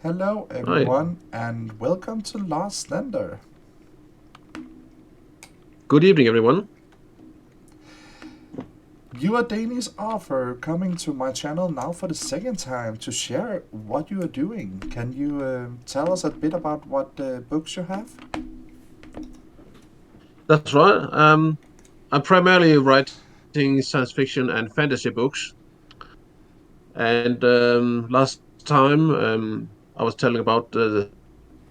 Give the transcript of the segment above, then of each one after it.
Hello, Hi. everyone, and welcome to Last Slender. Good evening, everyone. You are Danish author coming to my channel now for the second time to share what you are doing. Can you tell us a bit about what books you have? That's right. I'm primarily writing science fiction and fantasy books. And last time I was telling about the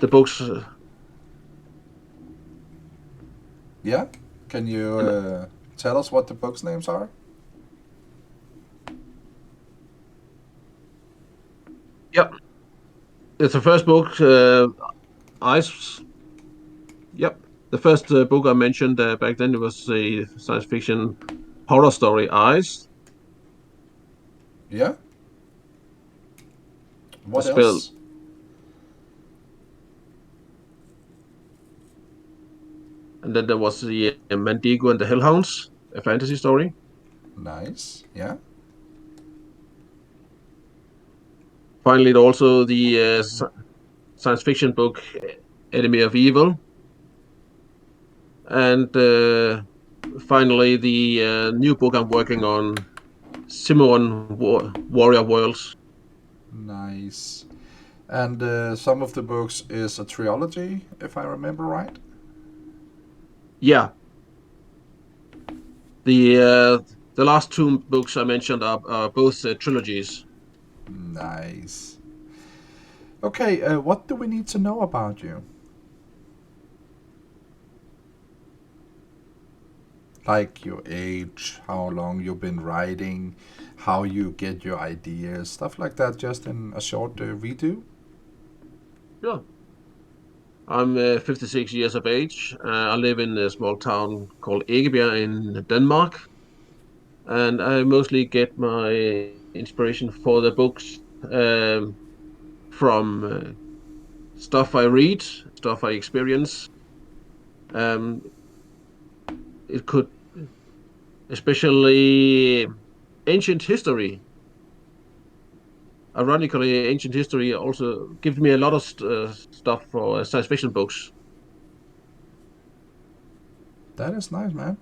books. Yeah? Can you And tell us what the books' names are? yep, it's the first book. Ice. Yep, the first book I mentioned back then it was a science fiction horror story, Ice. Yeah? What Spelled. else? And then there was the Mandigo and the Hellhounds, a fantasy story. Nice. Yeah? Finally, also the science fiction book Enemy of Evil, and finally the new book I'm working on, ximeron Warrior Worlds. Nice. And some of the books is a trilogy, if I remember right? Yeah, the last two books I mentioned are both trilogies. Nice. Okay, what do we need to know about you? Like your age, how long you've been writing, how you get your ideas, stuff like that, just in a short redo. Yeah, I'm 56 years of age. I live in a small town called Egebjerg in Denmark, and I mostly get my inspiration for the books from stuff I read, stuff I experience. Um, it could, especially ancient history. Ironically, ancient history also gives me a lot of stuff for science fiction books. That is nice, man.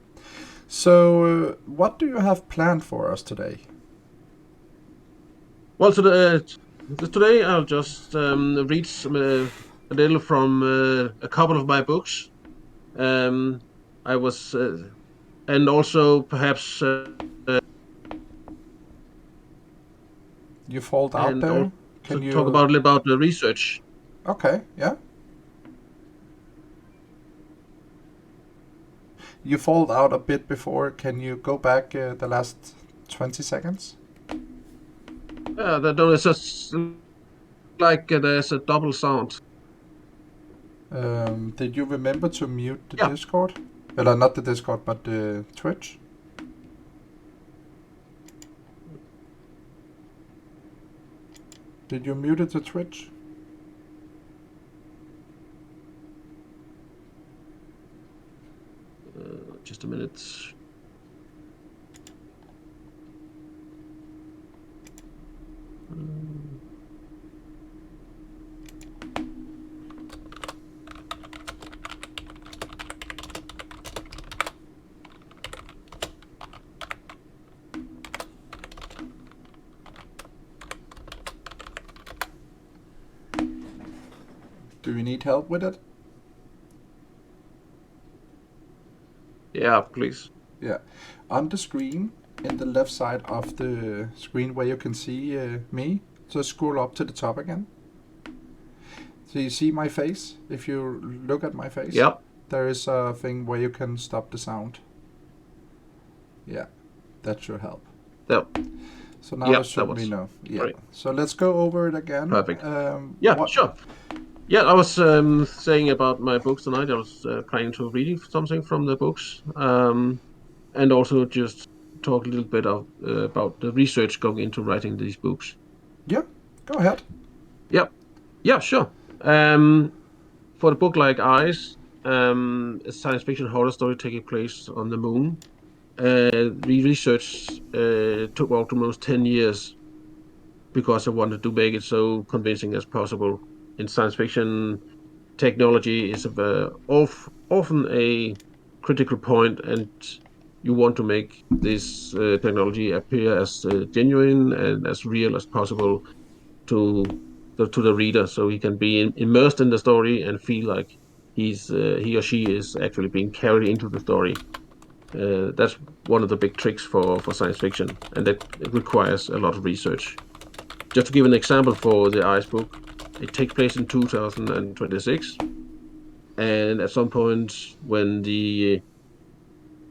So, what do you have planned for us today? Well, today I'll just read a little from a couple of my books. Um, I was, and also perhaps, You fold out and there? also Can talk you. about a little about the research. Okay, yeah. You fold out a bit before. Can you go back the last 20 seconds? It's just like there's a double sound. Did you remember to mute the Yeah, Discord? Well, not the Discord, but the Twitch? Did you mute the Twitch? just a minute. Um, Do you need help with it? yeah, please. Yeah. On the screen, in the left side of the screen where you can see me, just scroll up to the top again. So you see my face? If you look at my face, Yeah, there is a thing where you can stop the sound. Yeah, that should help. that, So now yeah, it that should be was no. Yeah. great. So let's go over it again. Perfect. Yeah, What? sure. Yeah, I was saying about my books tonight. I was planning to reading something from the books, and also just talk a little bit about the research going into writing these books. Yeah, go ahead. Yeah, yeah, sure. Um, for the book like Eyes, a science fiction horror story taking place on the moon. The research took almost 10 years. because I wanted to make it so convincing as possible. In science fiction, technology is often a critical point, and you want to make this technology appear as genuine and as real as possible to to the reader, so he can be immersed in the story and feel like he or she is actually being carried into the story. That's one of the big tricks for science fiction, and that requires a lot of research. Just to give an example for the Ice book, it takes place in 2026, and at some point when the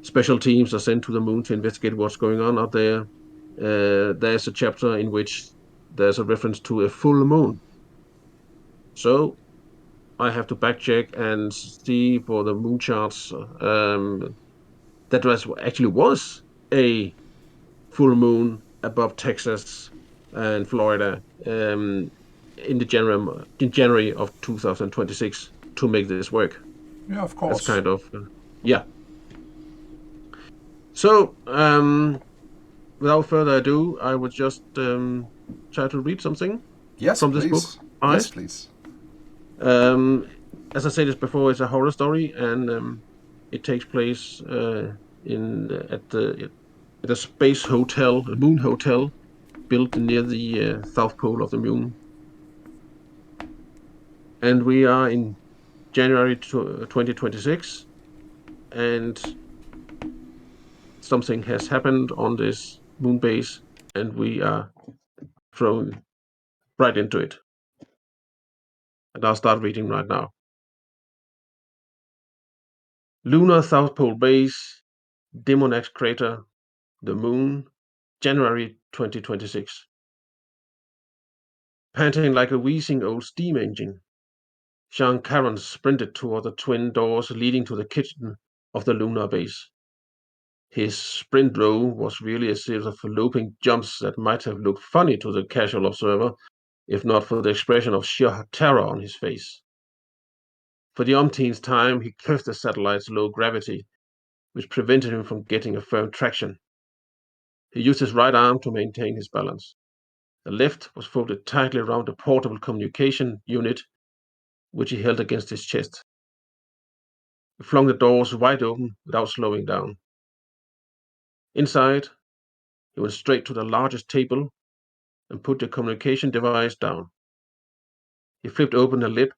special teams are sent to the moon to investigate what's going on out there, there's a chapter in which there's a reference to a full moon. So I have to backcheck and see for the moon charts that was actually was a full moon above Texas and Florida in January of 2026 to make this work. Yeah, of That's course. kind of yeah. So without further ado, I would just try to read something Yes, from this book. please. Yes, Eyes. please. Um, as I said this before, it's a horror story, and it takes place in at a space hotel, a moon hotel, built near the south pole of the moon. And we are in January 2026, and something has happened on this moon base, and we are thrown right into it. And I'll start reading right now. Lunar South Pole Base, Demonax Crater, the Moon, January 2026. Panting like a wheezing old steam engine, Sean Caron sprinted toward the twin doors leading to the kitchen of the lunar base. His sprint row was really a series of loping jumps that might have looked funny to the casual observer, if not for the expression of sheer terror on his face. For the umpteenth time, he cursed the satellite's low gravity, which prevented him from getting a firm traction. He used his right arm to maintain his balance. The left was folded tightly around a portable communication unit, which he held against his chest. He flung the doors wide open without slowing down. Inside, he went straight to the largest table and put the communication device down. He flipped open the lid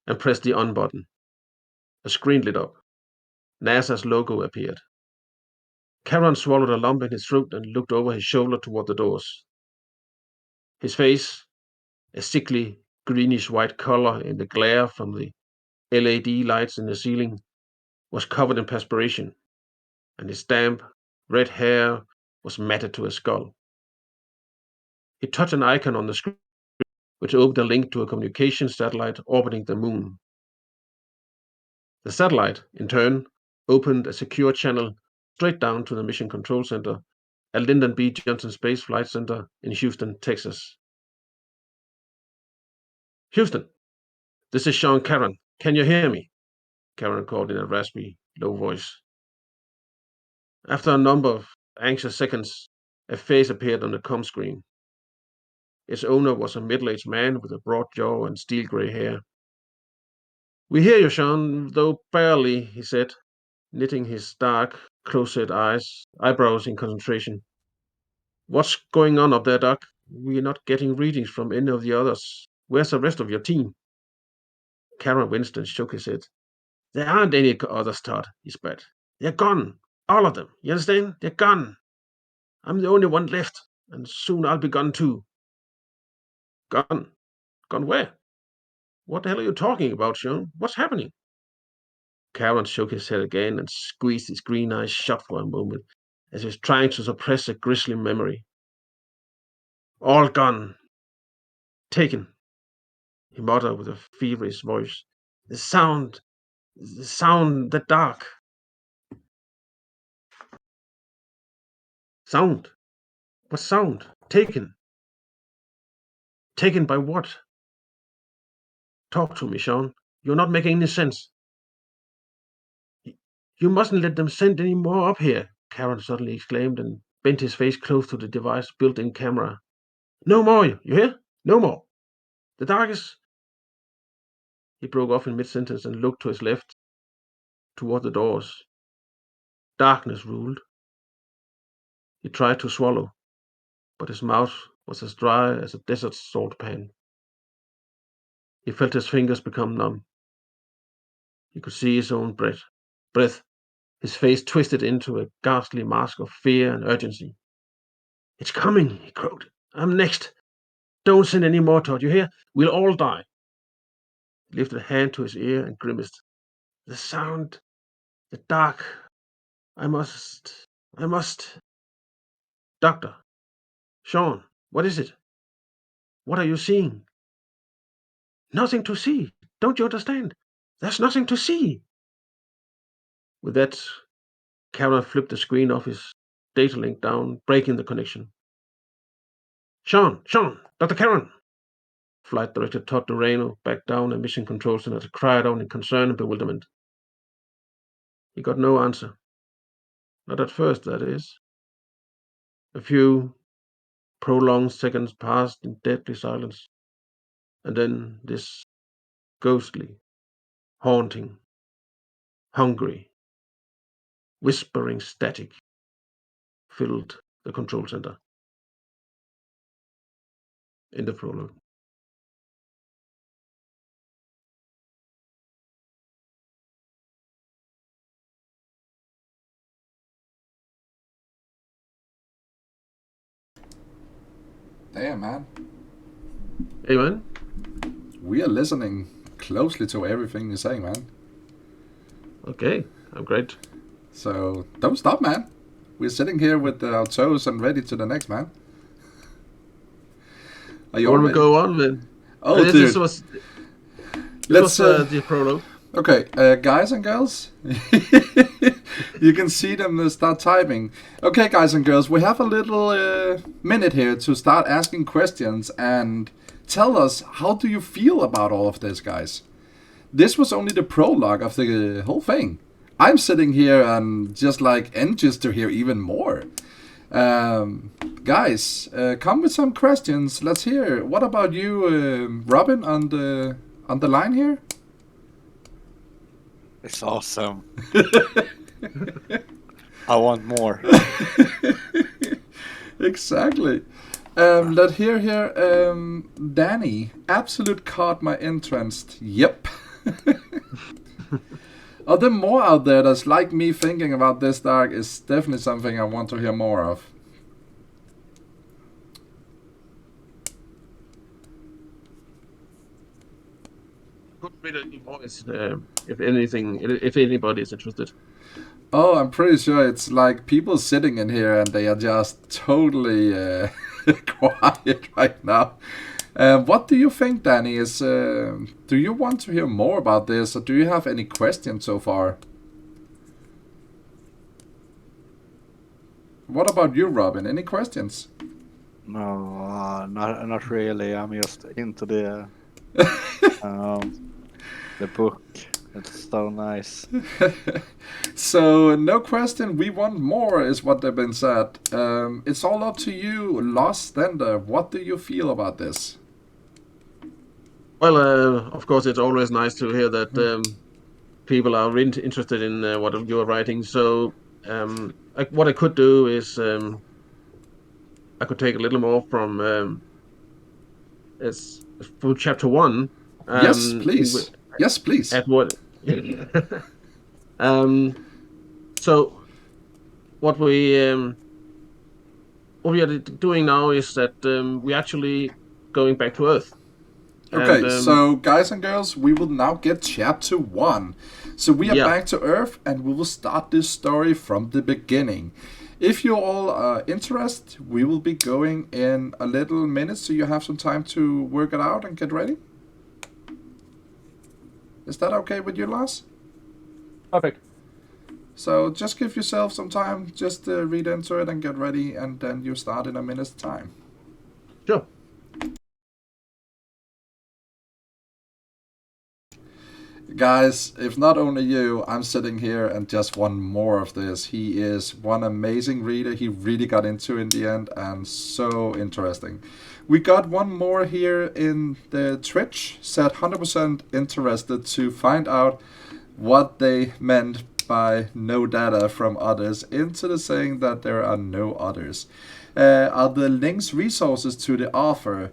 and pressed the on button. A screen lit up. NASA's logo appeared. Cameron swallowed a lump in his throat and looked over his shoulder toward the doors. His face, a sickly, greenish white color in the glare from the LED lights in the ceiling, was covered in perspiration, and his damp, red hair was matted to his skull. He touched an icon on the screen, which opened a link to a communication satellite orbiting the moon. The satellite, in turn, opened a secure channel straight down to the Mission Control Center at Lyndon B. Johnson Space Flight Center in Houston, Texas. Houston, this is Sean Caron. Can you hear me? Caron called in a raspy, low voice. After a number of anxious seconds, a face appeared on the comm screen. Its owner was a middle-aged man with a broad jaw and steel gray hair. We hear you, Sean, though barely, he said, knitting his dark, close-set eyebrows in concentration. What's going on up there, Doc? We're not getting readings from any of the others. Where's the rest of your team? Cameron Winston shook his head. There aren't any others, Todd, he spat. They're gone. All of them. You understand? They're gone. I'm the only one left, and soon I'll be gone too. Gone? Gone where? What the hell are you talking about, Sean? What's happening? Cameron shook his head again and squeezed his green eyes shut for a moment, as he was trying to suppress a grisly memory. All gone. Taken, he muttered with a feverish voice. The sound, the dark. Sound? What sound? Taken. Taken by what? Talk to me, Sean. You're not making any sense. You mustn't let them send any more up here, Karen suddenly exclaimed and bent his face close to the device's built in camera. No more, you hear? No more. The dark is. He broke off in mid sentence and looked to his left, toward the doors. Darkness ruled. He tried to swallow, but his mouth was as dry as a desert salt pan. He felt his fingers become numb. He could see his own breath, his face twisted into a ghastly mask of fear and urgency. It's coming, he croaked. I'm next. Don't send any more, Todd, you hear? We'll all die. He lifted a hand to his ear and grimaced. The sound, the dark. I must. I must. Doctor, Sean, what is it? What are you seeing? Nothing to see. Don't you understand? There's nothing to see. With that, Karen flipped the screen off his data link down, breaking the connection. Sean, Dr. Karen! Flight Director Todd Dorano backed down a mission control center to cried out in concern and bewilderment. He got no answer. Not at first, that is. A few prolonged seconds passed in deadly silence, and then this ghostly, haunting, hungry, whispering static filled the control center. In the prologue. Damn, man. Hey, man. We are listening closely to everything you're saying, man. Okay, I'm great. So don't stop, man. We're sitting here with our toes and ready to the next, man. Are you When we already? go on, then. Oh, dude. This was the prologue. Okay, guys and girls, you can see them start typing. Okay, guys and girls, we have a little minute here to start asking questions and tell us, how do you feel about all of this, guys? This was only the prologue of the whole thing. I'm sitting here and just like anxious to hear even more. Guys, come with some questions. Let's hear. What about you, Robin, on the line here? It's awesome. I want more. Exactly. Let's hear here. Danny, absolute caught my interest. Yep. Are there more out there that's like me thinking about this dark? Is definitely something I want to hear more of. Could read a new voice if anybody is interested. Oh, I'm pretty sure it's like people sitting in here and they are just totally quiet right now. What do you think, Danny? Do you want to hear more about this, or do you have any questions so far? What about you, Robin? Any questions? No, not really. I'm just into the book. It's so nice. So, no question. We want more, is what they've been said. It's all up to you, Lost Stender. What do you feel about this? Well, of course, it's always nice to hear that people are really interested in what you're writing. So, what I could do is I could take a little more from chapter 1. Yes, please. Yes, please. At what? So, what we are doing now is that we're actually going back to Earth. Okay, so guys and girls, we will now get chapter 1. So we are back to Earth, and we will start this story from the beginning. If you all are interested, we will be going in a little minute, so you have some time to work it out and get ready. Is that okay with you, Lars? Perfect. So just give yourself some time, just read into it and get ready, and then you start in a minute's time. Sure. Guys, if not only you, I'm sitting here and just want more of this. He is one amazing reader. He really got into in the end, and so interesting. We got one more here in the Twitch. Said 100% interested to find out what they meant by no data from others into the saying that there are no others. Are the links resources to the author?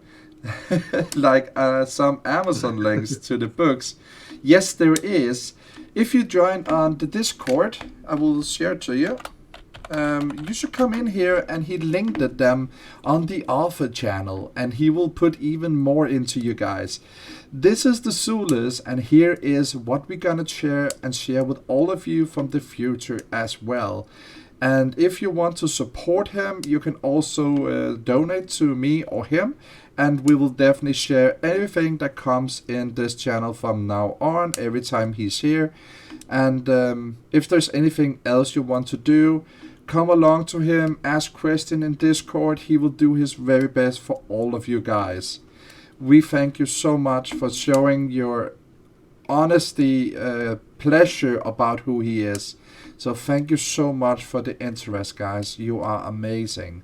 Like some Amazon links to the books? Yes, there is. If you join on the Discord, I will share it to you. You should come in here, and he linked them on the author channel, and he will put even more into you guys. This is the Zulus, and here is what we're gonna share with all of you from the future as well. And if you want to support him, you can also donate to me or him, and we will definitely share everything that comes in this channel from now on, every time he's here. And if there's anything else you want to do, come along to him, ask question in Discord. He will do his very best for all of you guys. We thank you so much for showing your honesty, pleasure about who he is. So thank you so much for the interest, guys. You are amazing.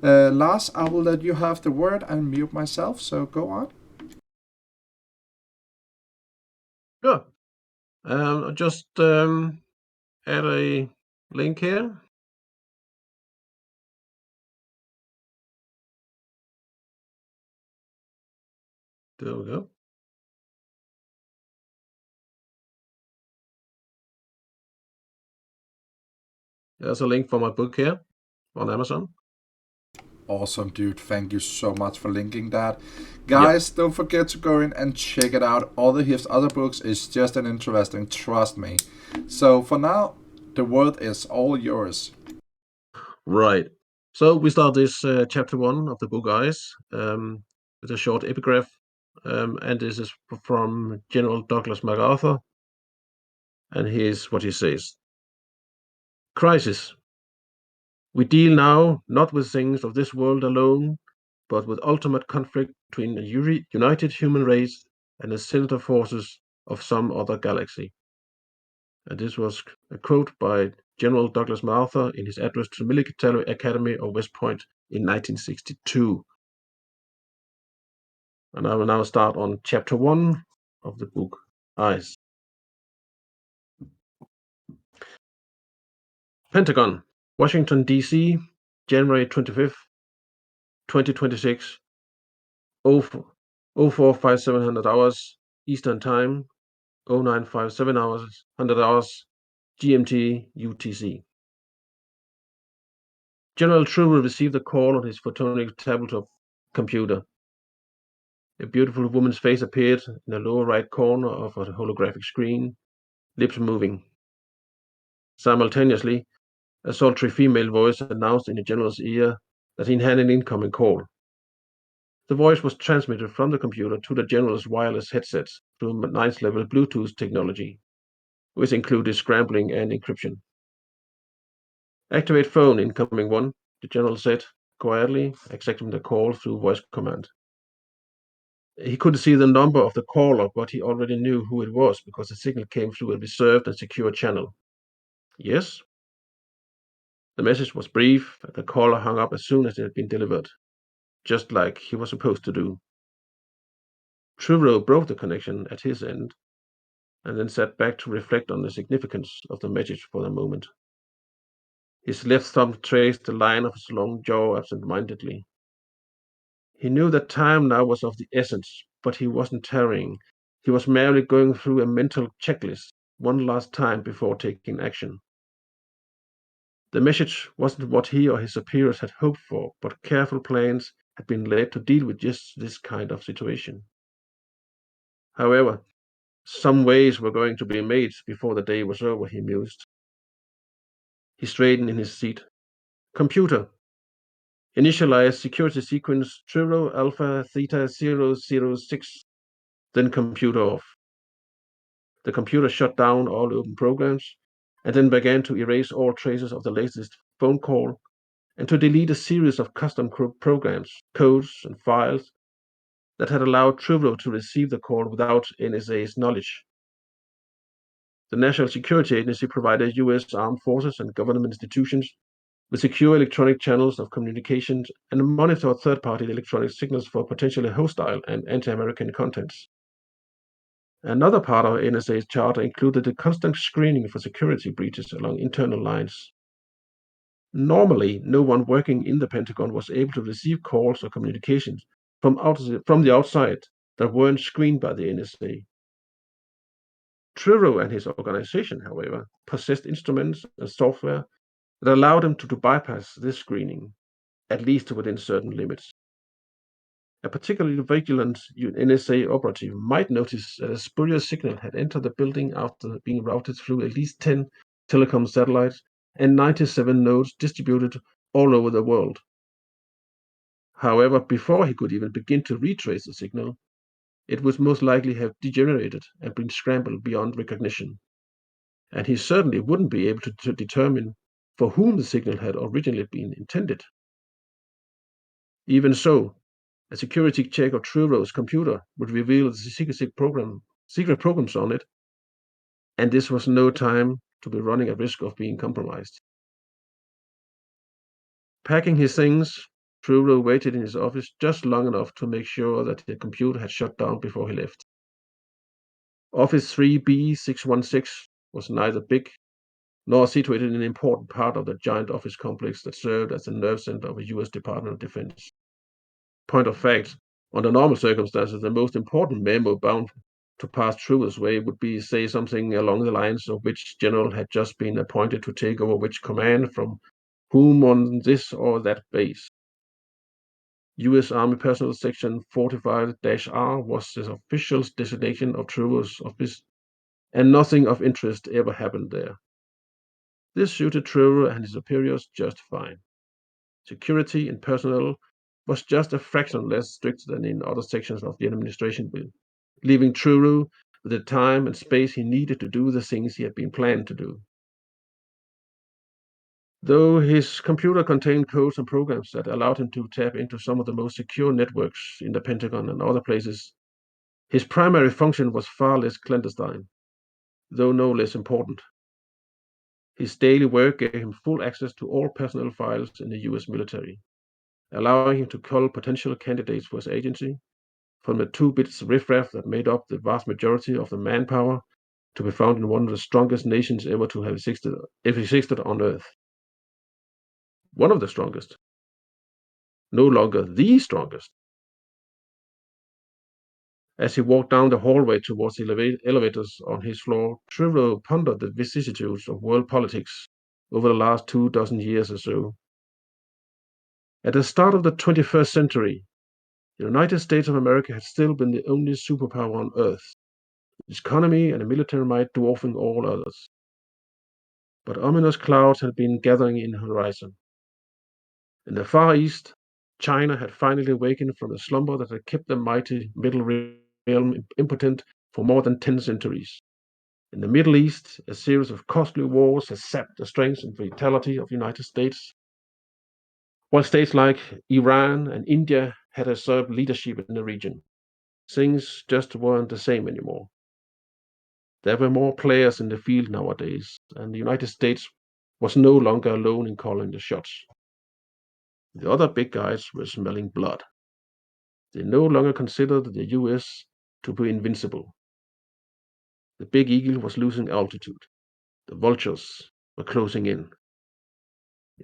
Lars, I will let you have the word and mute myself, so go on. Sure. I'll just add a link here. There we go. There's a link for my book here on Amazon. Awesome, dude. Thank you so much for linking that. Guys, Don't forget to go in and check it out. All of his other books is just an interesting, trust me. So for now, the word is all yours. Right. So we start this chapter 1 of the book, guys, with a short epigraph. And this is from General Douglas MacArthur. And here's what he says. Crisis. We deal now not with things of this world alone, but with ultimate conflict between a united human race and the sinister forces of some other galaxy. And this was a quote by General Douglas MacArthur in his address to the Military Academy of West Point in 1962. And I will now start on chapter 1 of the book, Eyes. Pentagon, Washington, D.C., January 25th, 2026, 045700 hours, Eastern Time, 0957 hours, 100 hours, GMT, UTC. General True received a call on his photonic tabletop computer. A beautiful woman's face appeared in the lower right corner of a holographic screen, lips moving. Simultaneously, a sultry female voice announced in the general's ear that he had an incoming call. The voice was transmitted from the computer to the general's wireless headset through 9th level Bluetooth technology, which included scrambling and encryption. Activate phone, incoming one, the general said quietly, accepting the call through voice command. He couldn't see the number of the caller, but he already knew who it was because the signal came through a reserved and secure channel. Yes? The message was brief, and the caller hung up as soon as it had been delivered, just like he was supposed to do. Truro broke the connection at his end, and then sat back to reflect on the significance of the message for a moment. His left thumb traced the line of his long jaw absent-mindedly. He knew that time now was of the essence, but he wasn't tarrying. He was merely going through a mental checklist one last time before taking action. The message wasn't what he or his superiors had hoped for, but careful plans had been laid to deal with just this kind of situation. However, some ways were going to be made before the day was over, he mused. He straightened in his seat. Computer. Initialize security sequence Truro Alpha Theta 006. Then computer off. The computer shut down all open programs and then began to erase all traces of the latest phone call and to delete a series of custom programs, codes, and files that had allowed Truro to receive the call without NSA's knowledge. The National Security Agency provided U.S. armed forces and government institutions with secure electronic channels of communication and monitor third-party electronic signals for potentially hostile and anti-American contents. Another part of NSA's charter included the constant screening for security breaches along internal lines. Normally, no one working in the Pentagon was able to receive calls or communications from the outside that weren't screened by the NSA. Truro and his organization, however, possessed instruments and software that allowed him to bypass this screening, at least within certain limits. A particularly vigilant NSA operative might notice that a spurious signal had entered the building after being routed through at least 10 telecom satellites and 97 nodes distributed all over the world. However, before he could even begin to retrace the signal, it would most likely have degenerated and been scrambled beyond recognition. And he certainly wouldn't be able to determine for whom the signal had originally been intended. Even so, a security check of Truro's computer would reveal the secret programs on it, and this was no time to be running a risk of being compromised. Packing his things, Truro waited in his office just long enough to make sure that the computer had shut down before he left. Office 3B616 was neither big nor situated in an important part of the giant office complex that served as the nerve center of the US Department of Defense. Point of fact, under normal circumstances, the most important memo bound to pass through his way would be, say, something along the lines of which general had just been appointed to take over which command from whom on this or that base. U.S. Army Personnel Section 45-R was the official designation of Truro's office, and nothing of interest ever happened there. This suited Truro and his superiors just fine. Security and personnel was just a fraction less strict than in other sections of the administration, leaving Truro with the time and space he needed to do the things he had been planned to do. Though his computer contained codes and programs that allowed him to tap into some of the most secure networks in the Pentagon and other places, his primary function was far less clandestine, though no less important. His daily work gave him full access to all personnel files in the US military, allowing him to cull potential candidates for his agency from the 2 bits riffraff that made up the vast majority of the manpower to be found in one of the strongest nations ever to have existed on Earth. One of the strongest. No longer the strongest. As he walked down the hallway towards the elevators on his floor, Truro pondered the vicissitudes of world politics over the last 24 years or so. At the start of the 21st century, the United States of America had still been the only superpower on Earth, its economy and military might dwarfing all others. But ominous clouds had been gathering in the horizon. In the Far East, China had finally awakened from the slumber that had kept the mighty Middle Realm impotent for more than 10 centuries. In the Middle East, a series of costly wars had sapped the strength and vitality of the United States, while states like Iran and India had usurped leadership in the region. Things just weren't the same anymore. There were more players in the field nowadays, and the United States was no longer alone in calling the shots. The other big guys were smelling blood. They no longer considered the US to be invincible. The big eagle was losing altitude. The vultures were closing in.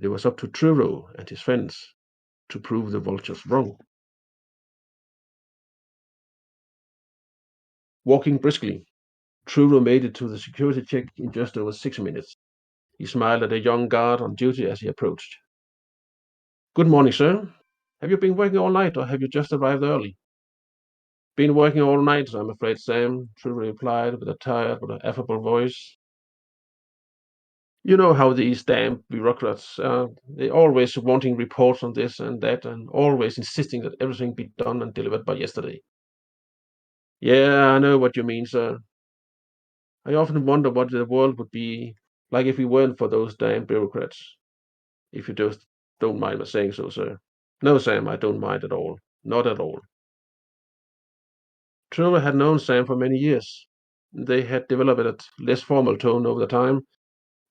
It was up to Truro and his friends to prove the vultures wrong. Walking briskly, Truro made it to the security check in just over 6 minutes. He smiled at a young guard on duty as he approached. "Good morning, sir. Have you been working all night or have you just arrived early?" "Been working all night, I'm afraid, Sam," Truro replied with a tired but affable voice. "You know how these damn bureaucrats are. They're always wanting reports on this and that and always insisting that everything be done and delivered by yesterday." "Yeah, I know what you mean, sir. I often wonder what the world would be like if we weren't for those damn bureaucrats. If you just don't mind my saying so, sir." "No, Sam, I don't mind at all. Not at all." Truro had known Sam for many years. They had developed a less formal tone over the time,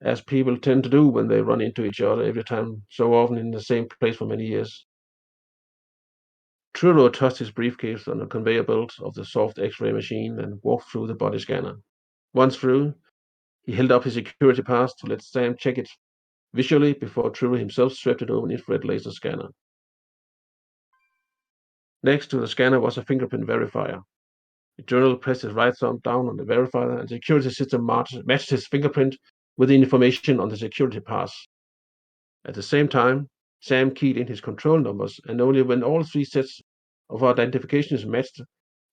as people tend to do when they run into each other every time so often in the same place for many years. Truro touched his briefcase on the conveyor belt of the soft X-ray machine and walked through the body scanner. Once through, he held up his security pass to let Sam check it visually before Truro himself swept it over an infrared laser scanner. Next to the scanner was a fingerprint verifier. The journal pressed his right thumb down on the verifier, and the security system matched his fingerprint with the information on the security pass. At the same time, Sam keyed in his control numbers, and only when all three sets of identifications matched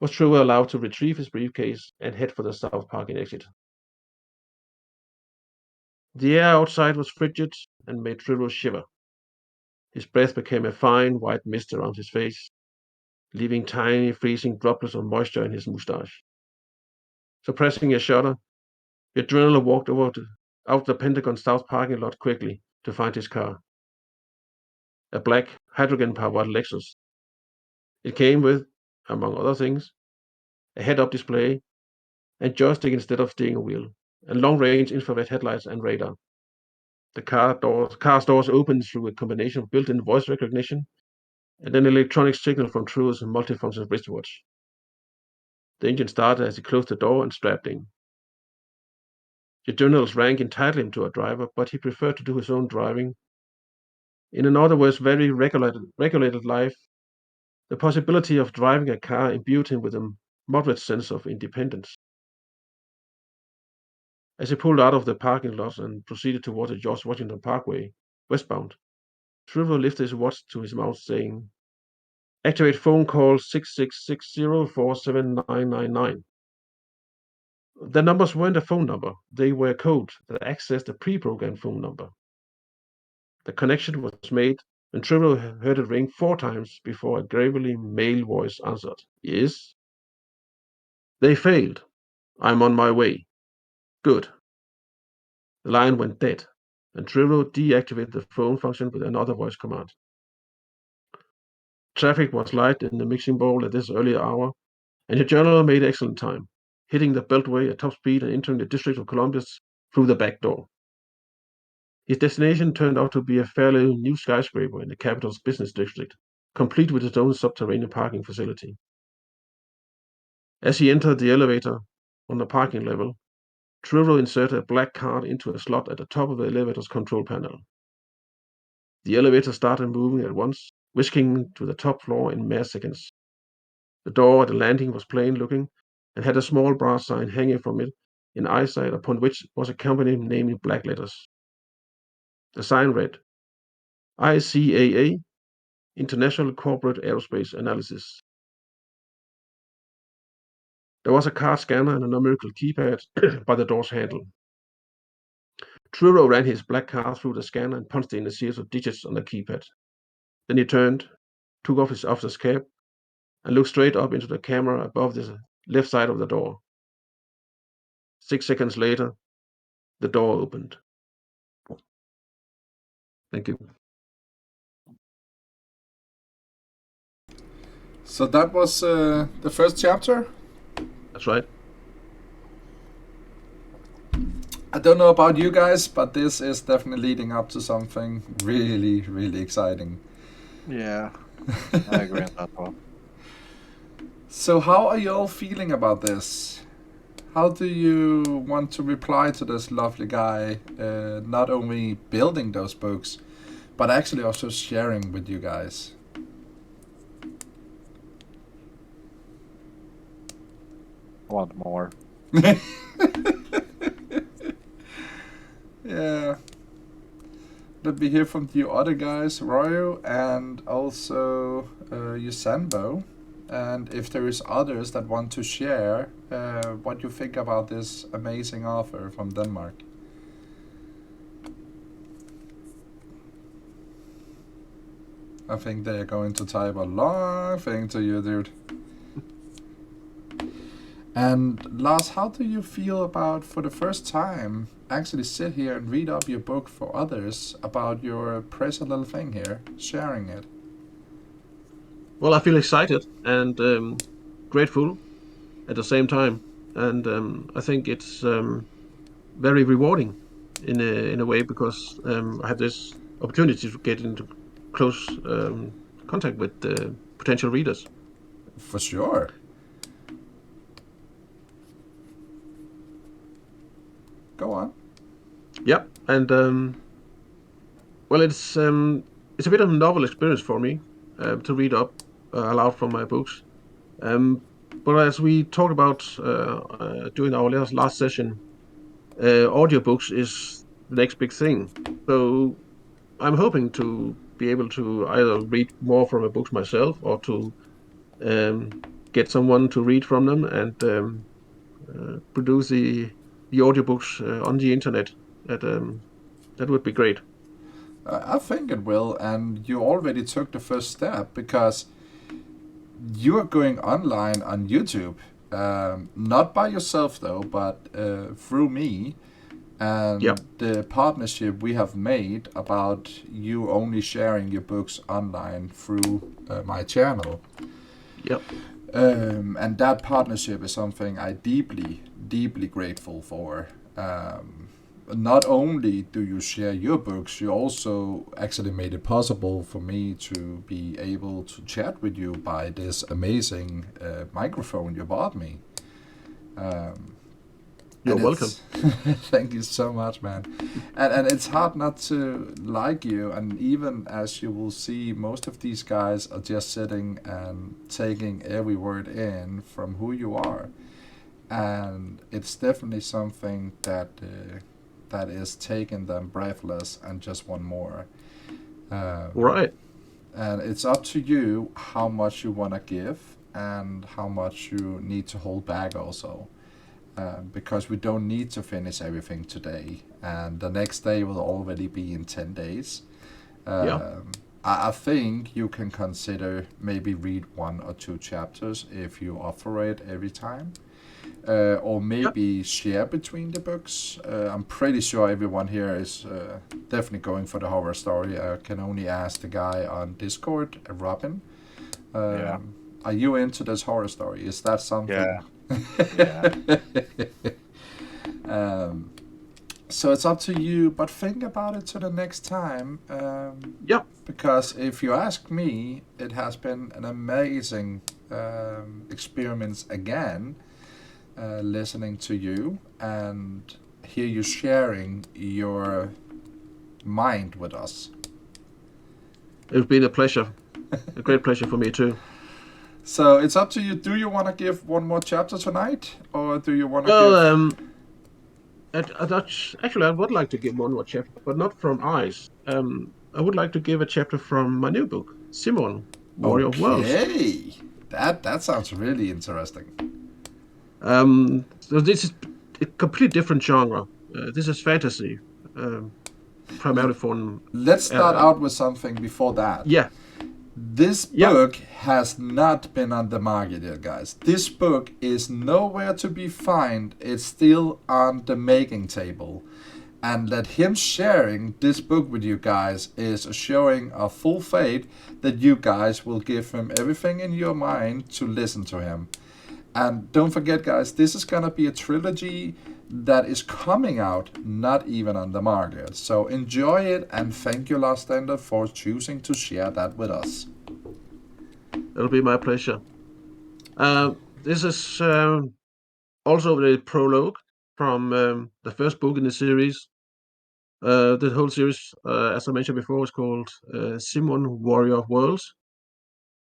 was Trevor allowed to retrieve his briefcase and head for the south parking exit. The air outside was frigid and made Trevor shiver. His breath became a fine white mist around his face, leaving tiny freezing droplets of moisture in his mustache. Suppressing a shudder, the adrenaline walked out the Pentagon South parking lot quickly to find his car. A black, hydrogen-powered Lexus. It came with, among other things, a head-up display, and joystick instead of steering wheel, and long-range infrared headlights and radar. The car's doors opened through a combination of built-in voice recognition and an electronic signal from True's multifunction wristwatch. The engine started as he closed the door and strapped in. The journal's rank entitled him to a driver, but he preferred to do his own driving. In an otherwise very regulated life, the possibility of driving a car imbued him with a moderate sense of independence. As he pulled out of the parking lot and proceeded toward the George Washington Parkway, westbound, Trevor lifted his watch to his mouth, saying, "Activate phone call 6660479999. The numbers weren't a phone number, they were code that accessed a pre-programmed phone number. The connection was made, and Trevor heard it ring 4 times before a gravely male voice answered, "Yes?" "They failed. I'm on my way." "Good." The line went dead, and Trevor deactivated the phone function with another voice command. Traffic was light in the mixing bowl at this early hour, and the journal made excellent time, hitting the Beltway at top speed and entering the District of Columbia through the back door. His destination turned out to be a fairly new skyscraper in the capital's business district, complete with its own subterranean parking facility. As he entered the elevator on the parking level, Trevor inserted a black card into a slot at the top of the elevator's control panel. The elevator started moving at once, whisking to the top floor in mere seconds. The door at the landing was plain looking and had a small brass sign hanging from it in eyesight, upon which was a company name in black letters. The sign read, ICAA, International Corporate Aerospace Analysis. There was a card scanner and a numerical keypad by the door's handle. Truro ran his black card through the scanner and punched in a series of digits on the keypad. Then he turned, took off his officer's cap, and looked straight up into the camera above the left side of the door. 6 seconds later, the door opened. Thank you. So that was the first chapter. That's right. I don't know about you guys, but this is definitely leading up to something really, really exciting. Yeah, I agree on that one. So how are you all feeling about this? How do you want to reply to this lovely guy, not only building those books, but actually also sharing with you guys? Want more. Yeah. Let me hear from you other guys, Royo, and also Yusanbo. And if there is others that want to share what you think about this amazing author from Denmark. I think they're going to type a long thing to you, dude. And Lars, how do you feel about, for the first time, actually sit here and read up your book for others about your precious little thing here, sharing it? Well, I feel excited and grateful at the same time. And I think it's very rewarding in a way, because I have this opportunity to get into close contact with potential readers. For sure. Go on. Yeah, and well, it's a bit of a novel experience for me to read up aloud from my books. But as we talked about during our last session, audiobooks is the next big thing. So I'm hoping to be able to either read more from the books myself, or to um, get someone to read from them, and produce the audiobooks on the internet. That would be great. I think it will, and you already took the first step because you are going online on YouTube, not by yourself though, but through me Yeah, and the partnership we have made about you only sharing your books online through my channel. yeah, And that partnership is something I deeply, deeply grateful for. Not only do you share your books, you also actually made it possible for me to be able to chat with you by this amazing microphone you bought me. Um, you're and welcome. it's thank you so much, man. And it's hard not to like you. And even as you will see, most of these guys are just sitting and taking every word in from who you are, and it's definitely something that is taking them breathless and just want more. Um, Right. and it's up to you how much you want to give and how much you need to hold back also. Because we don't need to finish everything today, and the next day will already be in 10 days. Yeah. I think you can consider maybe read 1 or 2 chapters if you offer it every time. Or Yeah. maybe share between the books. I'm pretty sure everyone here is definitely going for the horror story. I can only ask the guy on Discord, Robin. Yeah. Are you into this horror story? Is that something? Yeah. Yeah. um, so it's up to you, but think about it to the next time. Yeah. Because if you ask me, it has been an amazing experience again, listening to you and hear you sharing your mind with us. It's been a pleasure, a great pleasure for me too. So it's up to you. Do you want to give one more chapter tonight, or do you want to Well, give? actually, I would like to give one more chapter, but not from Ice. I would like to give a chapter from my new book, Simon, Warrior of Worlds. Okay, that sounds really interesting. So this is a completely different genre. This is fantasy, um, primarily from. Let's start Uh, out with something before that. yeah, This yeah. book has not been on the market yet, guys. This book is nowhere to be found. It's still on the making table. And that him sharing this book with you guys is showing a full faith that you guys will give him everything in your mind to listen to him. And don't forget, guys, this is gonna be a trilogy that is coming out, not even on the market. So enjoy it, and thank you, Lars Stender, for choosing to share that with us. It'll be my pleasure. This is also the prologue from the first book in the series. The whole series, as I mentioned before, is called Simon, Warrior of Worlds.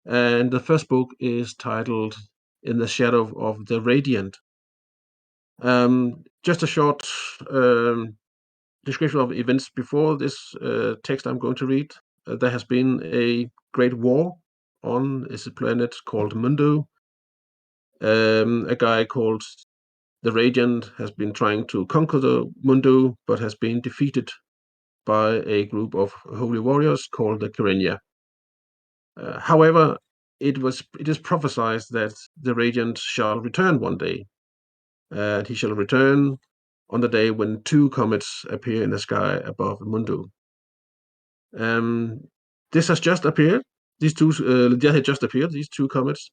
And the first book is titled In the Shadow of the Radiant. Just a short description of events before this text I'm going to read. There has been a great war on a planet called Mundu. A guy called the Radiant has been trying to conquer the Mundu, but has been defeated by a group of holy warriors called the Kyrenia. However, it is prophesied that the Radiant shall return one day, and he shall return on the day when two comets appear in the sky above Mundu. Um, this has just appeared. They had just appeared. These two comets,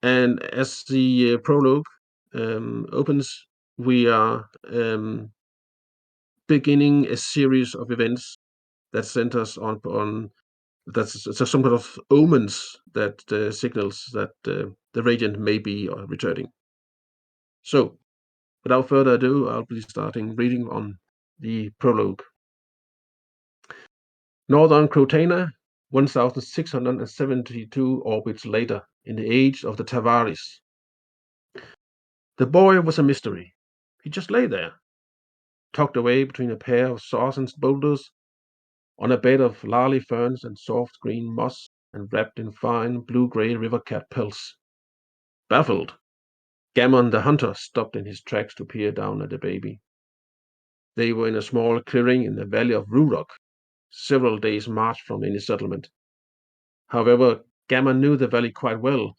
and as the prologue opens, we are beginning a series of events that centers on that's so some kind of omens that signals that the radiant may be returning. So, without further ado, I'll be starting reading on the prologue. Northern Crotana, 1672 orbits later, in the age of the Tavares. The boy was a mystery. He just lay there, tucked away between a pair of sarsen boulders, on a bed of lily ferns and soft green moss, and wrapped in fine blue-gray river-cat pelts. Baffled, Gammon the hunter stopped in his tracks to peer down at the baby. They were in a small clearing in the valley of Rurok, several days' march from any settlement. However, Gammon knew the valley quite well.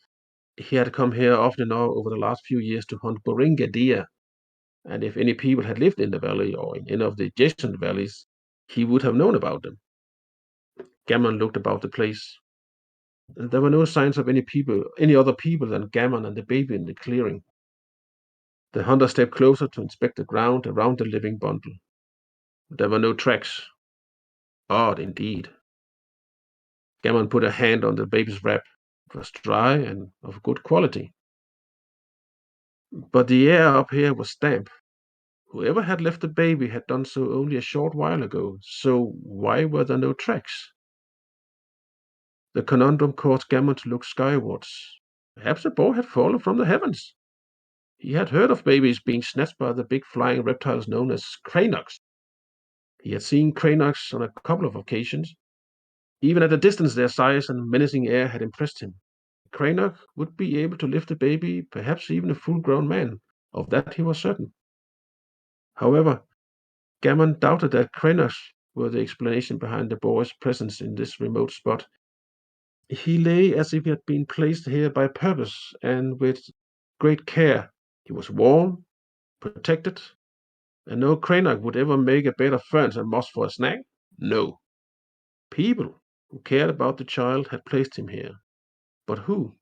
He had come here often enough over the last few years to hunt Boringa deer, and if any people had lived in the valley or in any of the adjacent valleys, he would have known about them. Gammon looked about the place. There were no signs of any other people than Gammon and the baby in the clearing. The hunter stepped closer to inspect the ground around the living bundle. There were no tracks. Odd indeed. Gammon put a hand on the baby's wrap. It was dry and of good quality. But the air up here was damp. Whoever had left the baby had done so only a short while ago, so why were there no tracks? The conundrum caused Gammon to look skywards. Perhaps the boy had fallen from the heavens. He had heard of babies being snatched by the big flying reptiles known as cranoks. He had seen cranoks on a couple of occasions. Even at a distance, their size and menacing air had impressed him. A cranok would be able to lift a baby, perhaps even a full-grown man. Of that he was certain. However, Gammon doubted that cranoks were the explanation behind the boy's presence in this remote spot. He lay as if he had been placed here by purpose and with great care. He was warm, protected, and no cranok would ever make a bed of ferns and moss for a snack. No. People who cared about the child had placed him here. But who?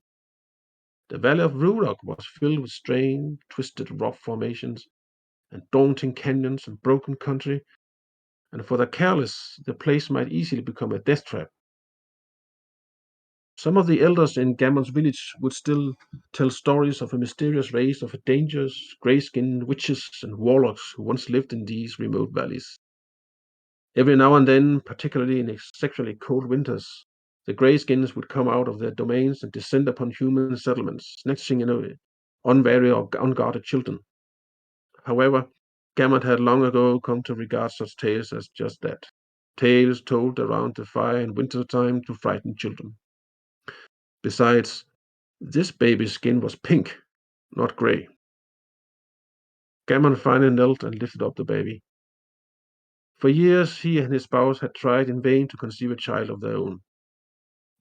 The valley of Rurok was filled with strange, twisted rock formations and daunting canyons and broken country, and for the careless, the place might easily become a death trap. Some of the elders in Gammon's village would still tell stories of a mysterious race of dangerous, grey-skinned witches and warlocks who once lived in these remote valleys. Every now and then, particularly in exceptionally cold winters, the greyskins would come out of their domains and descend upon human settlements, snatching unwary or unguarded children. However, Gammon had long ago come to regard such tales as just that, tales told around the fire in winter time to frighten children. Besides, this baby's skin was pink, not grey. Gammon finally knelt and lifted up the baby. For years he and his spouse had tried in vain to conceive a child of their own.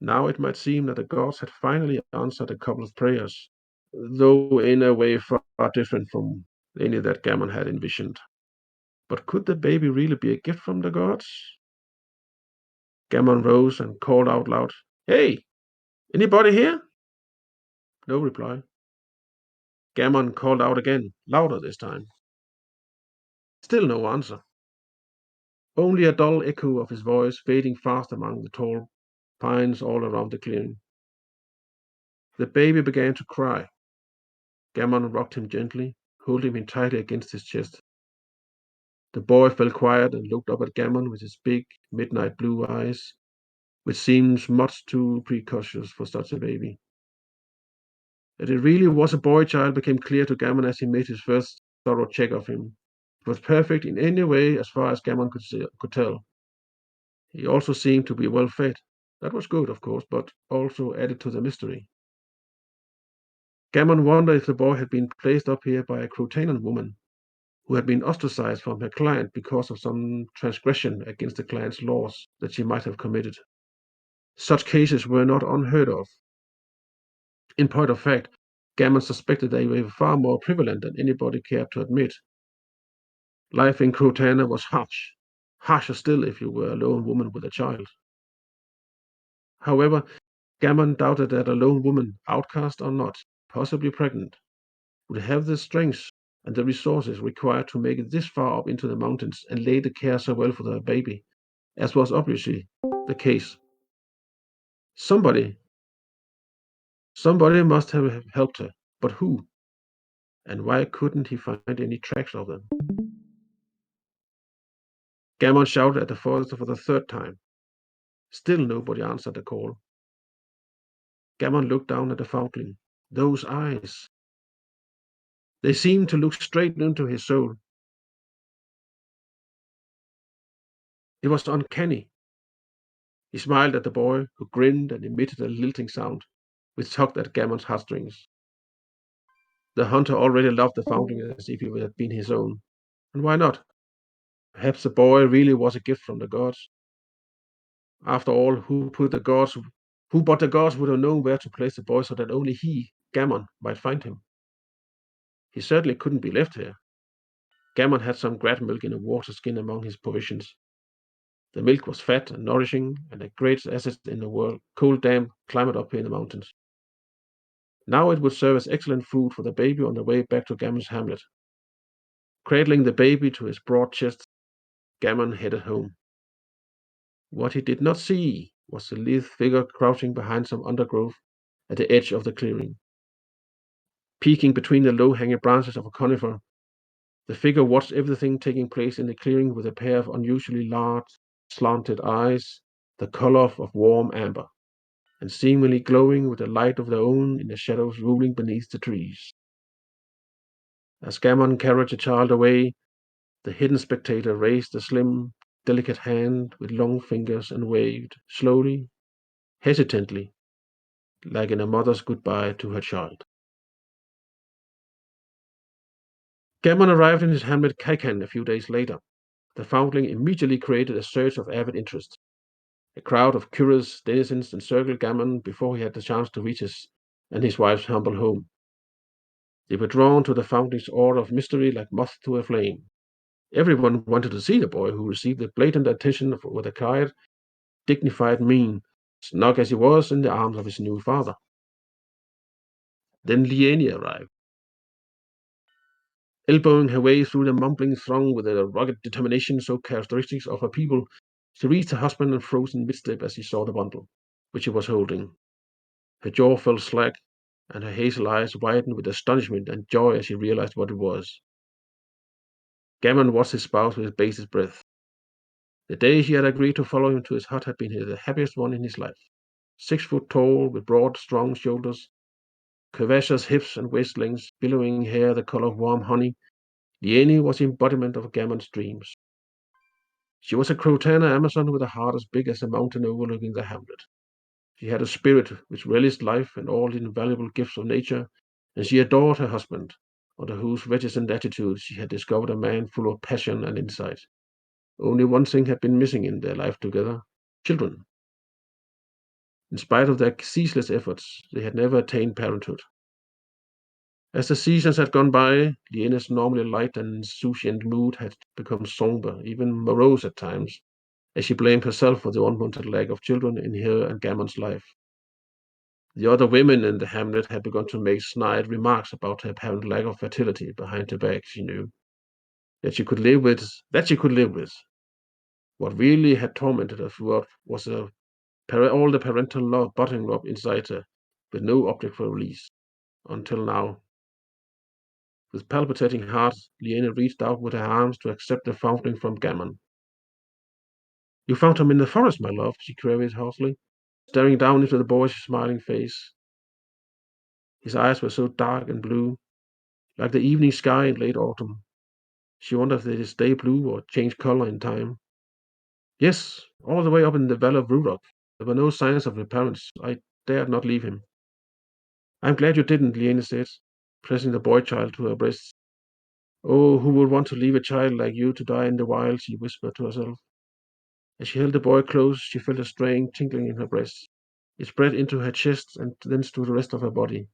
Now it might seem that the gods had finally answered a couple of prayers, though in a way far different from any that Gammon had envisioned. But could the baby really be a gift from the gods? Gammon rose and called out loud, "Hey, anybody here?" No reply. Gammon called out again, louder this time. Still no answer. Only a dull echo of his voice fading fast among the tall pines all around the clearing. The baby began to cry. Gammon rocked him gently, holding him tightly against his chest. The boy fell quiet and looked up at Gammon with his big, midnight blue eyes, which seemed much too precocious for such a baby. That it really was a boy child became clear to Gammon as he made his first thorough check of him. It was perfect in any way as far as Gammon could tell. He also seemed to be well fed. That was good, of course, but also added to the mystery. Gammon wondered if the boy had been placed up here by a Crotanan woman who had been ostracized from her client because of some transgression against the client's laws that she might have committed. Such cases were not unheard of. In point of fact, Gammon suspected they were far more prevalent than anybody cared to admit. Life in Crotana was harsh, harsher still if you were a lone woman with a child. However, Gammon doubted that a lone woman, outcast or not, possibly pregnant, would have the strength and the resources required to make it this far up into the mountains and lay the care so well for the baby, as was obviously the case. Somebody, somebody must have helped her, but who? And why couldn't he find any tracks of them? Gammon shouted at the forest for the third time. Still nobody answered the call. Gammon looked down at the foundling. Those eyes. They seemed to look straight into his soul. It was uncanny. He smiled at the boy, who grinned and emitted a lilting sound, which tugged at Gammon's heartstrings. The hunter already loved the foundling as if it had been his own. And why not? Perhaps the boy really was a gift from the gods. After all, who but the gods would have known where to place the boy so that only he, Gammon, might find him? He certainly couldn't be left here. Gammon had some grat milk in a water skin among his provisions. The milk was fat and nourishing, and a great asset in the world, cold, damp climate up here in the mountains. Now it would serve as excellent food for the baby on the way back to Gammon's hamlet. Cradling the baby to his broad chest, Gammon headed home. What he did not see was the lithe figure crouching behind some undergrowth at the edge of the clearing. Peeking between the low-hanging branches of a conifer, the figure watched everything taking place in the clearing with a pair of unusually large, slanted eyes, the color of warm amber, and seemingly glowing with a light of their own in the shadows ruling beneath the trees. As Gammon carried the child away, the hidden spectator raised a slim, delicate hand with long fingers and waved, slowly, hesitantly, like in a mother's goodbye to her child. Gammon arrived in his hamlet Kaikan a few days later. The foundling immediately created a surge of avid interest. A crowd of curious denizens encircled Gammon before he had the chance to reach his and his wife's humble home. They were drawn to the foundling's aura of mystery like moths to a flame. Everyone wanted to see the boy who received the blatant attention with a quiet, dignified mien, snug as he was in the arms of his new father. Then Liene arrived, elbowing her way through the mumbling throng with a rugged determination so characteristic of her people. She reached her husband and froze in mid-step as he saw the bundle, which he was holding. Her jaw fell slack, and her hazel eyes widened with astonishment and joy as she realized what it was. Gammon watched his spouse with bated breath. The day she had agreed to follow him to his hut had been the happiest one in his life. 6 foot tall, with broad, strong shoulders, curvaceous hips and waist lengths, billowing hair the color of warm honey, Liene was the embodiment of Gammon's dreams. She was a Crotana Amazon with a heart as big as a mountain overlooking the hamlet. She had a spirit which relished life and all the invaluable gifts of nature, and she adored her husband, under whose reticent attitude she had discovered a man full of passion and insight. Only one thing had been missing in their life together: children. In spite of their ceaseless efforts, they had never attained parenthood. As the seasons had gone by, Liene's normally light and insouciant mood had become somber, even morose at times, as she blamed herself for the unwanted lack of children in her and Gammon's life. The other women in the hamlet had begun to make snide remarks about her apparent lack of fertility behind her back, she knew. That she could live with. What really had tormented her throughout was all the parental love bottling up inside her, with no object for release. Until now. With palpitating heart, Liene reached out with her arms to accept the foundling from Gammon. You found him in the forest, my love, she queried harshly, staring down into the boy's smiling face. His eyes were so dark and blue, like the evening sky in late autumn. She wondered if they stay blue or change color in time. Yes, all the way up in the valley of Rudolph. There were no signs of the parents. I dared not leave him. I'm glad you didn't, Liene said, pressing the boy child to her breast. Oh, who would want to leave a child like you to die in the wild, she whispered to herself. As she held the boy close, she felt a strange tingling in her breast. It spread into her chest and thence to the rest of her body.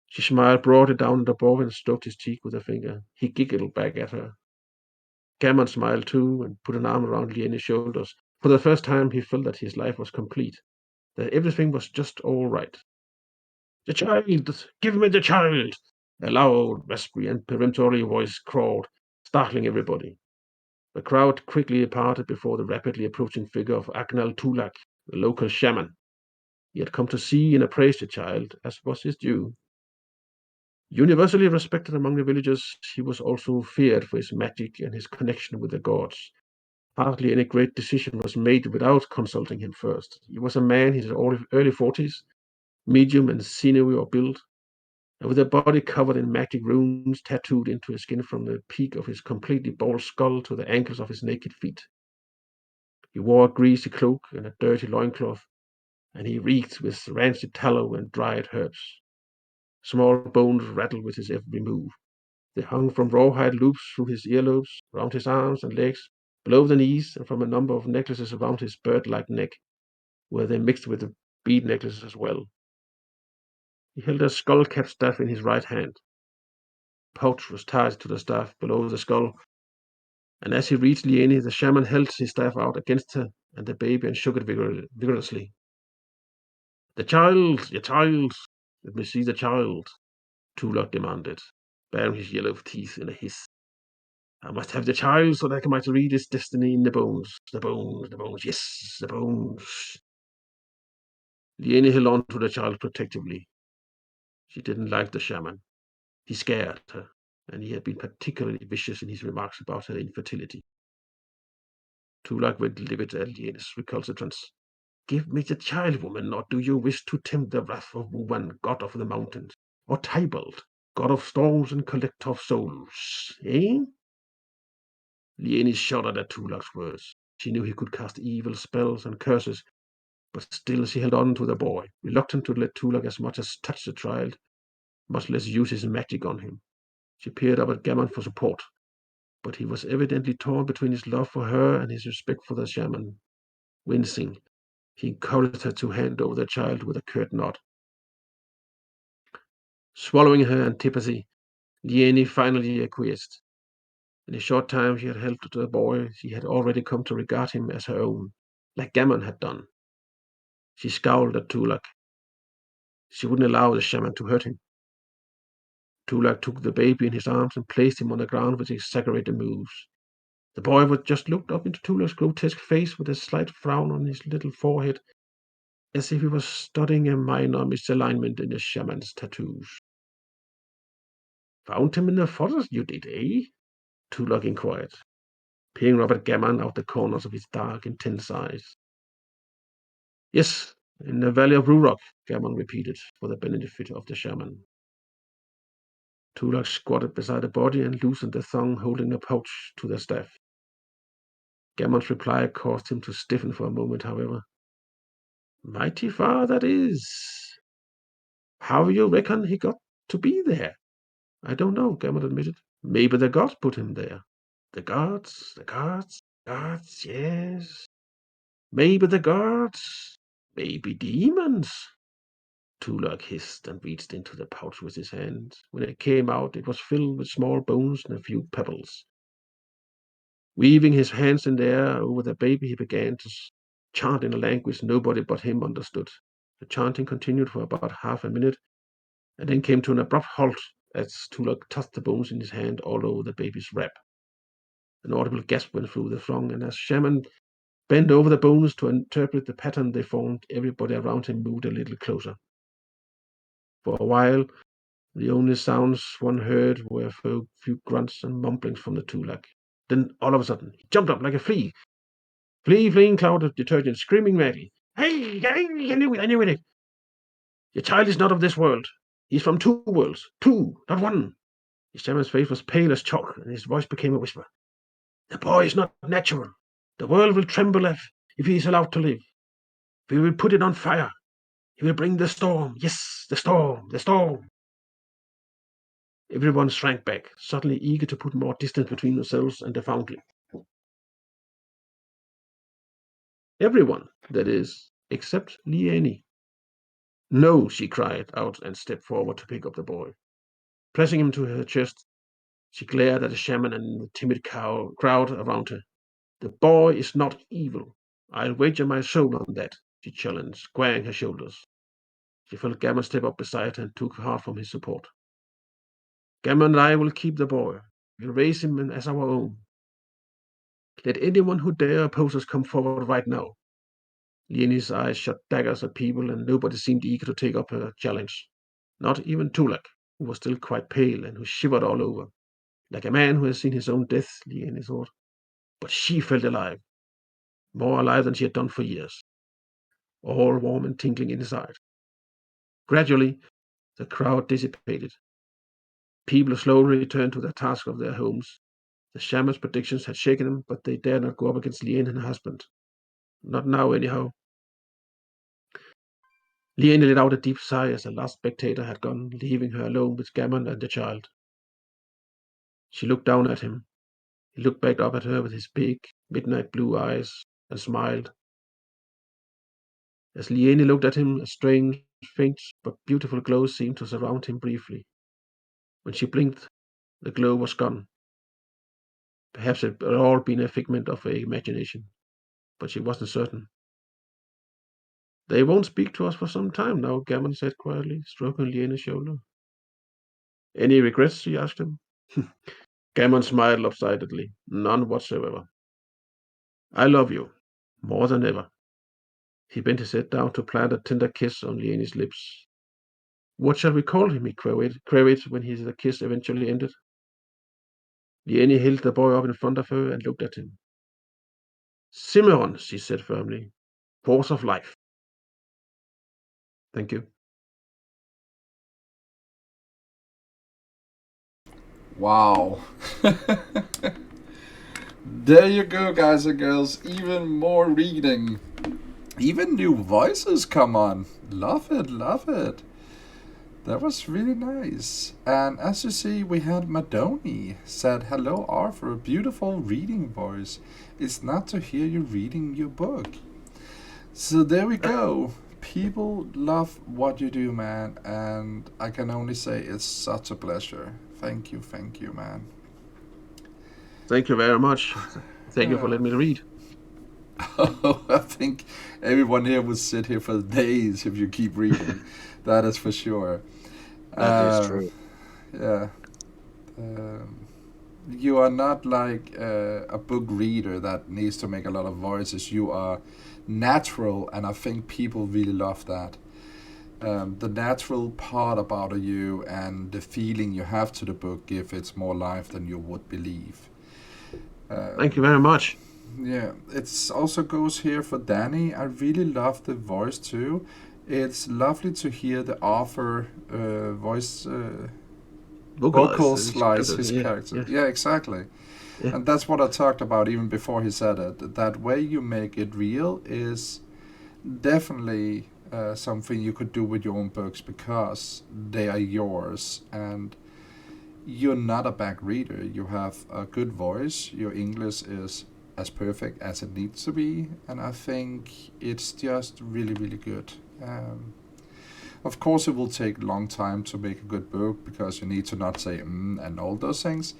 She smiled broadly down at the boy and stroked his cheek with a finger. He giggled back at her. Cameron smiled too and put an arm around Liene's shoulders. For the first time, he felt that his life was complete, that everything was just all right. The child! Give me the child! A loud, raspy, and peremptory voice crawled, startling everybody. The crowd quickly parted before the rapidly approaching figure of Agnal Tulak, the local shaman. He had come to see and appraise the child, as was his due. Universally respected among the villagers, he was also feared for his magic and his connection with the gods. Hardly any great decision was made without consulting him first. He was a man in his early 40s, medium and sinewy of build, and with a body covered in magic runes tattooed into his skin from the peak of his completely bald skull to the ankles of his naked feet. He wore a greasy cloak and a dirty loincloth, and he reeked with rancid tallow and dried herbs. Small bones rattled with his every move. They hung from rawhide loops through his earlobes, round his arms and legs, below the knees, and from a number of necklaces around his bird-like neck, where they mixed with the bead necklaces as well. He held a skull-capped staff in his right hand. A pouch was tied to the staff below the skull, and as he reached Liene, the shaman held his staff out against her and the baby and shook it vigorously. The child, your child, let me see the child, Tulak demanded, baring his yellow teeth in a hiss. I must have the child so that I might read his destiny in the bones. The bones, the bones, yes, the bones. Liene held on to the child protectively. She didn't like the shaman. He scared her, and he had been particularly vicious in his remarks about her infertility. Tulak went livid at Liene's recalcitrance. Give me the child, woman, or do you wish to tempt the wrath of Wuwan, god of the mountains, or Tybalt, god of storms and collector of souls, eh? Liene shuddered at Tulak's words. She knew he could cast evil spells and curses, but still she held on to the boy, reluctant to let Tulak as much as touch the child, much less use his magic on him. She peered up at Gammon for support, but he was evidently torn between his love for her and his respect for the shaman. Wincing, he encouraged her to hand over the child with a curt nod. Swallowing her antipathy, Liene finally acquiesced. In a short time she had held to the boy, she had already come to regard him as her own, like Gammon had done. She scowled at Tulak. She wouldn't allow the shaman to hurt him. Tulak took the baby in his arms and placed him on the ground with exaggerated moves. The boy would just looked up into Tulak's grotesque face with a slight frown on his little forehead, as if he was studying a minor misalignment in the shaman's tattoos. Found him in the forest, you did, eh? Tulak inquired, peering Robert Gammon out the corners of his dark, intense eyes. Yes, in the valley of Rurok, Gammon repeated, for the benefit of the shaman. Tulak squatted beside the body and loosened the thong holding the pouch to the staff. Gammon's reply caused him to stiffen for a moment, however. Mighty far that is. How you reckon he got to be there? I don't know, Gammon admitted. Maybe the gods put him there. The gods, the gods, gods, yes. Maybe the gods, maybe demons. Tulak hissed and reached into the pouch with his hand. When it came out, it was filled with small bones and a few pebbles. Weaving his hands in the air over the baby, he began to chant in a language nobody but him understood. The chanting continued for about half a minute, and then came to an abrupt halt as Tulak tossed the bones in his hand all over the baby's wrap. An audible gasp went through the throng, and as Shaman bent over the bones to interpret the pattern they formed, everybody around him moved a little closer. For a while, the only sounds one heard were a few grunts and mumblings from the Tulak. Then, all of a sudden, he jumped up like a flea, fleeing cloud of detergent, screaming madly. Hey, I knew it. Your child is not of this world. He's from two worlds. Two, not one. The shaman's face was pale as chalk, and his voice became a whisper. The boy is not natural. The world will tremble if he is allowed to live. We will put it on fire. He will bring the storm. Yes, the storm, the storm. Everyone shrank back, suddenly eager to put more distance between themselves and the foundling. Everyone, that is, except Liene. No, she cried out and stepped forward to pick up the boy. Pressing him to her chest, she glared at the shaman and the timid crowd around her. The boy is not evil. I'll wager my soul on that, she challenged, squaring her shoulders. She felt Gammon step up beside her and took heart from his support. Gammon and I will keep the boy. We'll raise him as our own. Let anyone who dare oppose us come forward right now. Leonie's eyes shot daggers at people, and nobody seemed eager to take up her challenge. Not even Tulak, who was still quite pale and who shivered all over, like a man who has seen his own death, Leonie thought. But she felt alive, more alive than she had done for years, all warm and tingling inside. Gradually, the crowd dissipated. People slowly returned to the task of their homes. The shaman's predictions had shaken them, but they dared not go up against Lien and her husband. Not now, anyhow. Lien let out a deep sigh as the last spectator had gone, leaving her alone with Gammon and the child. She looked down at him. He looked back up at her with his big, midnight blue eyes and smiled. As Liene looked at him, a strange, faint, but beautiful glow seemed to surround him briefly. When she blinked, the glow was gone. Perhaps it had all been a figment of her imagination, but she wasn't certain. They won't speak to us for some time now, Gammon said quietly, stroking Liene's shoulder. Any regrets? She asked him. Gammon smiled lopsidedly. None whatsoever. I love you. More than ever. He bent his head down to plant a tender kiss on Liene's lips. What shall we call him? He queried when the kiss eventually ended. Liene held the boy up in front of her and looked at him. Ximeron, she said firmly. Force of life. Thank you. Wow. There you go, guys and girls. Even more reading. Even new voices come on. Love it, love it. That was really nice. And as you see, we had Madoni said, "Hello, Arthur, a beautiful reading voice. It's not to hear you reading your book." So there we go. People love what you do, man. And I can only say it's such a pleasure. Thank you, man. Thank you very much. Thank you for letting me read. I think everyone here would sit here for days if you keep reading. That is for sure. That is true. Yeah. You are not like a book reader that needs to make a lot of voices. You are natural, and I think people really love that. The natural part about you and the feeling you have to the book gives it more life than you would believe. Thank you very much. Yeah, it also goes here for Danny. I really love the voice too. It's lovely to hear the author vocalize his character. Yeah, exactly. Yeah. And that's what I talked about even before he said it. That way you make it real is definitely something you could do with your own books because they are yours and you're not a back reader. You have a good voice. Your English is as perfect as it needs to be, and I think it's just really, really good. Of course, it will take a long time to make a good book because you need to not say and all those things.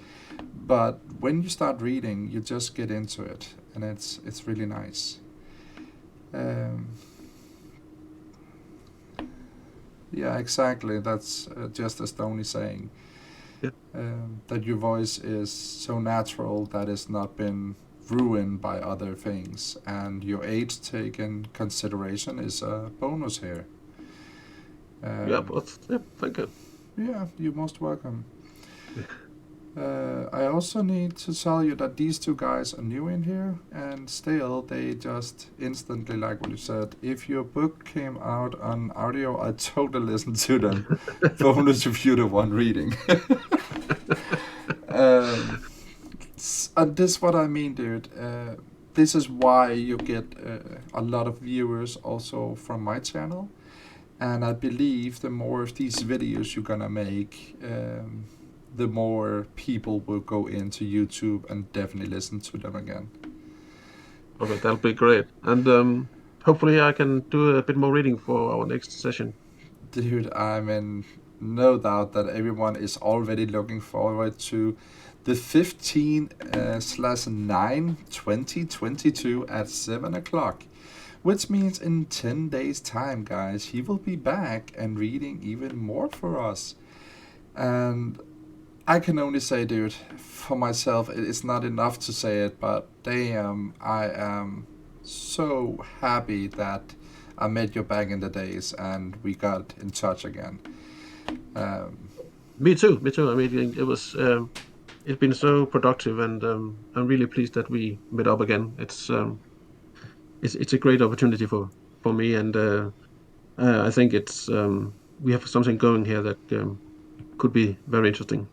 But when you start reading, you just get into it, and it's really nice. Yeah, exactly. That's just as Tony saying. Yeah. That your voice is so natural that it's not been ruined by other things, and your age taken consideration is a bonus here. Thank you. Yeah, you're most welcome. I also need to tell you that these two guys are new in here, and still they just instantly like what you said. If your book came out on audio, I'd totally listen to them. Bonus if you're the one reading. And this is what I mean, dude. This is why you get a lot of viewers also from my channel. And I believe the more of these videos you're gonna make, the more people will go into YouTube and definitely listen to them again. Okay, that'll be great. And hopefully I can do a bit more reading for our next session. Dude, I'm in no doubt that everyone is already looking forward to the 15/9/2022 at 7 o'clock. Which means in 10 days' time, guys, he will be back and reading even more for us. And I can only say, dude, for myself, it's not enough to say it, but damn, I am so happy that I met you back in the days and we got in touch again. Me too. Me too. I mean, it was. It's been so productive, and I'm really pleased that we met up again. It's a great opportunity for me, and I think it's we have something going here that could be very interesting.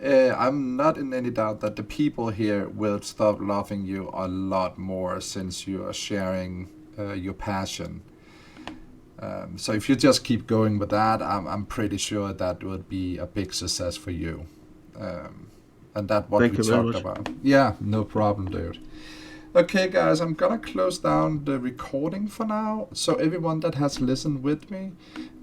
I'm not in any doubt that the people here will start loving you a lot more since you are sharing your passion. So if you just keep going with that, I'm pretty sure that would be a big success for you. And that what Thank we you very talked much. about. Yeah, no problem, dude. Okay, guys, I'm gonna close down the recording for now. So everyone that has listened with me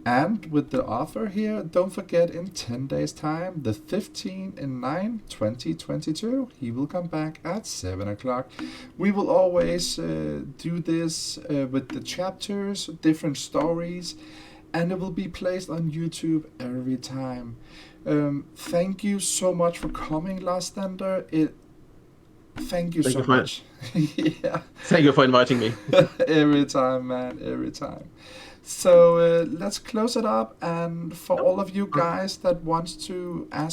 and with the author here, don't forget in 10 days time, the 15th in 9, 2022, he will come back at 7 o'clock. We will always do this with the chapters, different stories, and it will be placed on YouTube every time. Thank you so much for coming, Last Ender. Thank you Thank so you for much. Yeah, Thank you for inviting me. every time, man, every time. So let's close it up. And for all of you guys that wants to ask